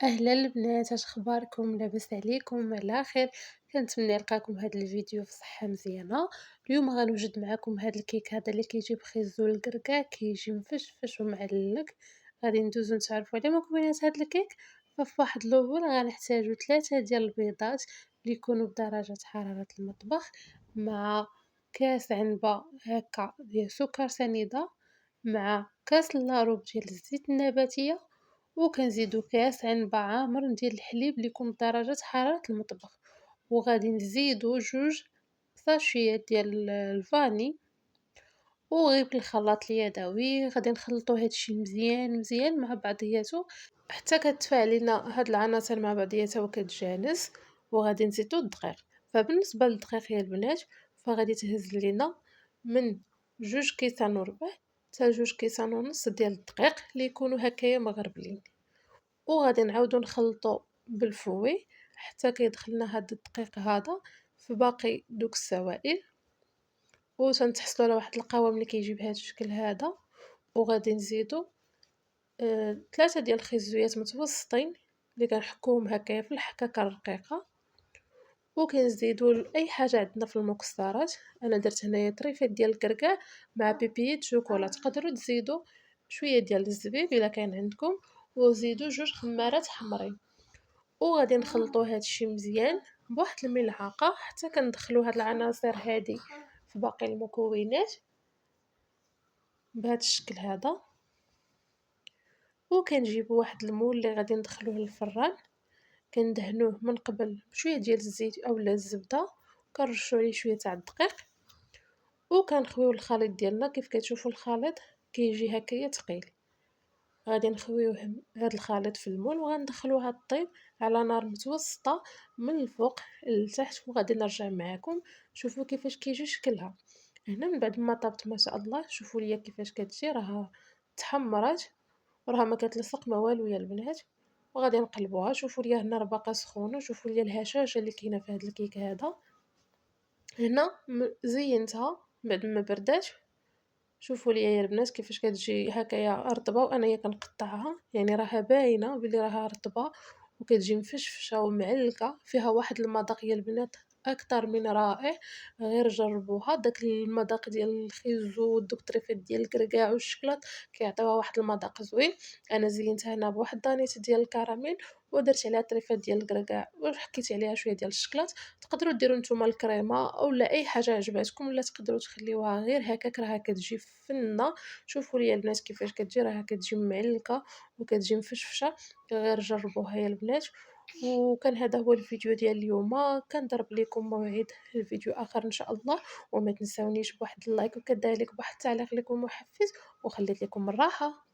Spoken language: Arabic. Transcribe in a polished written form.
أهلا البنات، اش اخباركم؟ لاباس عليكم على خير؟ كنتمنى نلقاكم هاد الفيديو في صحه مزيانه. اليوم غنوجد معكم هاد الكيك هذا اللي كيجي بخيزو الكركاع، كيجي مفشفش ومعلق. غادي ندوزو نتعرفوا على مكونات هاد الكيك. ففي واحد الاول غنحتاجو 3 ديال البيضات اللي يكونوا بدرجه حراره المطبخ، مع كاس عنبه هكا ديال سكر سنيده، مع كاس لارب ديال الزيت النباتيه، وكنزيدو كاس عنبة عامر ديال الحليب اللي يكون بدرجة حرارة المطبخ، وغادي نزيدو 2 ساشيات ديال الفاني. وغير بالخلاط اليدوي غادي نخلطو هادشي مزيان مزيان مع بعضياتو حتى كتفاعل لينا هاد العناصر مع بعضياتها وكتجانس. وغادي نزيدو الدقيق. فبالنسبه للدقيق يا البنات، فغادي تهز لينا من 2 كيسان وربع حتى 2 كيسان ونص ديال الدقيق اللي يكونوا هكايا مغربلين. وغادي نعاودو نخلطو بالفوي حتى كيدخلنا هاد الدقيق هذا في باقي دوك السوائل، وتنتحصلوا على واحد القوام اللي كيجي بهذا الشكل هذا. وغادي نزيدو 3 ديال الخيزويات متوسطين اللي كنحكوهم هكايا في الحكاكه الرقيقه. وكنزيدو اي حاجه عندنا في المكسرات. انا درت هنايا طريفات ديال الكركاع مع بيبيات شوكولا، تقدروا تزيدوا شويه ديال الزبيب الا كان عندكم، وزيدوا 2 خمارات حمرين. وغادي نخلطوا هادشي مزيان بواحد الملعقه حتى كندخلوا هاد العناصر هادي في باقي المكونات بهذا الشكل هذا. وكنجيبوا واحد المول اللي غادي ندخلوه للفران، كندهنوه من قبل بشويه ديال الزيت اولا الزبده، كنرشوا عليه شويه تاع الدقيق، وكنخويو الخليط ديالنا. كيف كتشوفوا الخليط كيجي هكايا ثقيل. غادي نخويوه هاد الخليط في المول وغندخلوها طيب على نار متوسطه من الفوق للتحت. وغادي نرجع معكم شوفوا كيفاش كيجي شكلها. هنا من بعد ما طابت ما شاء الله، شوفوا ليا كيفاش كتجي، راها تحمرات وراها ما كتلصق ما والو يا البنات. وغادي نقلبوها. شوفوا ليا هنا راه باقا سخونه، شوفوا ليا الهشاشه اللي كاينه في هذا الكيك هذا. هنا زينتها بعد ما بردات. شوفوا ليا يا البنات كيفاش كتجي هكايا رطبه، وانايا كنقطعها يعني راها باينه بلي راها رطبه وكتجي مفشفشه ومعلكه، فيها واحد المذاق يا البنات اكثر من رائع. غير جربوها، داك المذاق ديال الخيزو ودوك الطريفات ديال الكركاع والشكلاط كيعطيوها واحد المذاق زوين. انا زينتها هنا بواحد دانيت ديال الكراميل، ودرت عليها طريفات ديال الكركاع وحكيت عليها شويه ديال الشكلاط. تقدروا ديروا نتوما الكريمه اولا اي حاجه عجباتكم، ولا تقدروا تخليوها غير هكاك راها كتجي فنه. شوفوا ليا البنات كيفاش كتجي، راها كتجي معلكه وكتجي مفشفشه. غير جربوها يا البنات. وكان هذا هو الفيديو ديال اليوم، كنضرب لكم موعد الفيديو اخر ان شاء الله. وما تنساونيش بواحد اللايك وكذلك بواحد التعليق لكم محفز، وخليت لكم الراحه.